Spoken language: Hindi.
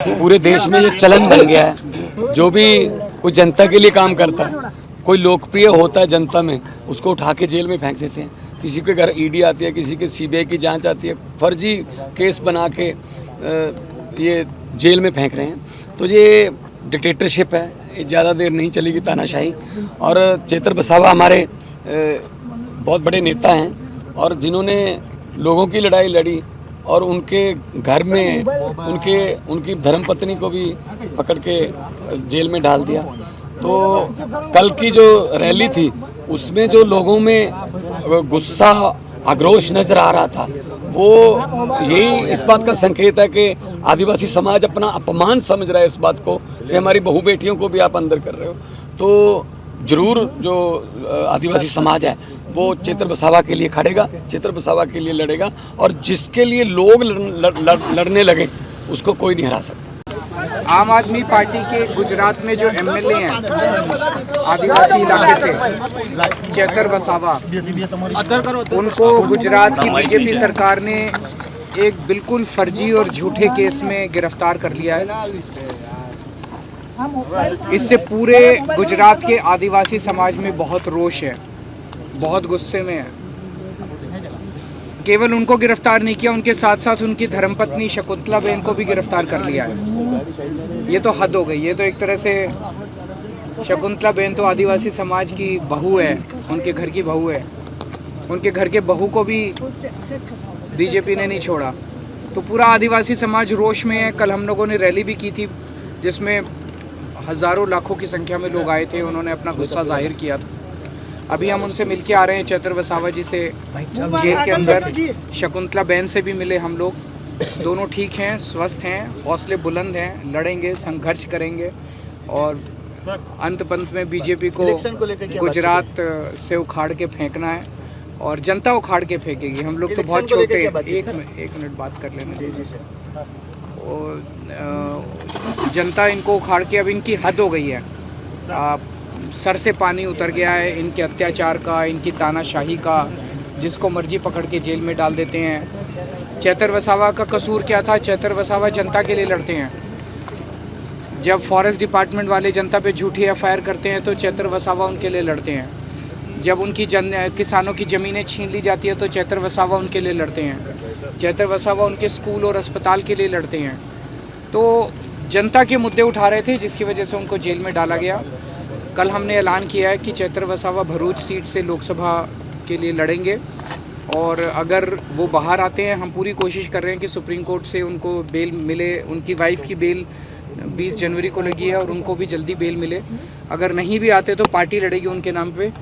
पूरे देश में ये चलन बन गया है। जो भी कोई जनता के लिए काम करता है, कोई लोकप्रिय होता है जनता में, उसको उठा के जेल में फेंक देते हैं। किसी के घर ईडी आती है, किसी के सीबीआई की जांच आती है, फर्जी केस बना के ये जेल में फेंक रहे हैं। तो ये डिक्टेटरशिप है, ये ज़्यादा देर नहीं चलेगी तानाशाही। और चेतर वसावा हमारे बहुत बड़े नेता हैं और जिन्होंने लोगों की लड़ाई लड़ी और उनके घर में उनकी धर्मपत्नी को भी पकड़ के जेल में डाल दिया। तो कल की जो रैली थी उसमें जो लोगों में गुस्सा आक्रोश नजर आ रहा था, वो यही इस बात का संकेत है कि आदिवासी समाज अपना अपमान समझ रहा है इस बात को कि हमारी बहू बेटियों को भी आप अंदर कर रहे हो। तो जरूर जो आदिवासी समाज है वो चेतर वसावा के लिए खड़ेगा, चेतर वसावा के लिए लड़ेगा और जिसके लिए लोग लड़ने लगे उसको कोई नहीं हरा सकता। आम आदमी पार्टी के गुजरात में जो एमएलए हैं आदिवासी इलाके से, चेतर वसावा, उनको गुजरात की बीजेपी सरकार ने एक बिल्कुल फर्जी और झूठे केस में गिरफ्तार कर लिया है। इससे पूरे गुजरात के आदिवासी समाज में बहुत रोष है, बहुत गुस्से में है। केवल उनको गिरफ्तार नहीं किया, उनके साथ साथ उनकी धर्मपत्नी शकुंतला बेन को भी गिरफ्तार कर लिया है। ये तो हद हो गई। ये तो एक तरह से शकुंतला बेन तो आदिवासी समाज की बहू है, उनके घर की बहू है। उनके घर के बहू को भी बीजेपी ने नहीं छोड़ा। तो पूरा आदिवासी समाज रोष में है। कल हम लोगों ने रैली भी की थी जिसमें हज़ारों लाखों की संख्या में लोग आए थे, उन्होंने अपना गुस्सा जाहिर किया था। अभी हम उनसे मिलके आ रहे हैं, चेतर वसावा जी से जेल के अंदर। शकुंतला बेन से भी मिले हम लोग। दोनों ठीक हैं, स्वस्थ हैं, हौसले बुलंद हैं, लड़ेंगे, संघर्ष करेंगे और अंत पंत में बीजेपी को गुजरात से उखाड़ के फेंकना है और जनता उखाड़ के फेंकेगी। हम लोग तो बहुत छोटे हैं। एक मिनट बात कर लेना। और जनता इनको उखाड़ के, अब इनकी हद हो गई है। सर से पानी उतर गया है इनके अत्याचार का, इनकी तानाशाही का। जिसको मर्जी पकड़ के जेल में डाल देते हैं। चेतर वसावा का कसूर क्या था? चेतर वसावा जनता के लिए लड़ते हैं। जब फॉरेस्ट डिपार्टमेंट वाले जनता पे झूठी एफआईआर करते हैं तो चेतर वसावा उनके लिए लड़ते हैं। जब उनकी किसानों की ज़मीनें छीन ली जाती है तो चेतर वसावा उनके लिए लड़ते हैं। चेतर वसावा उनके स्कूल और अस्पताल के लिए लड़ते हैं। तो जनता के मुद्दे उठा रहे थे जिसकी वजह से उनको जेल में डाला गया। कल हमने ऐलान किया है कि चेतर वसावा भरूच सीट से लोकसभा के लिए लड़ेंगे और अगर वो बाहर आते हैं, हम पूरी कोशिश कर रहे हैं कि सुप्रीम कोर्ट से उनको बेल मिले। उनकी वाइफ की बेल 20 जनवरी को लगी है और उनको भी जल्दी बेल मिले। अगर नहीं भी आते तो पार्टी लड़ेगी उनके नाम पे।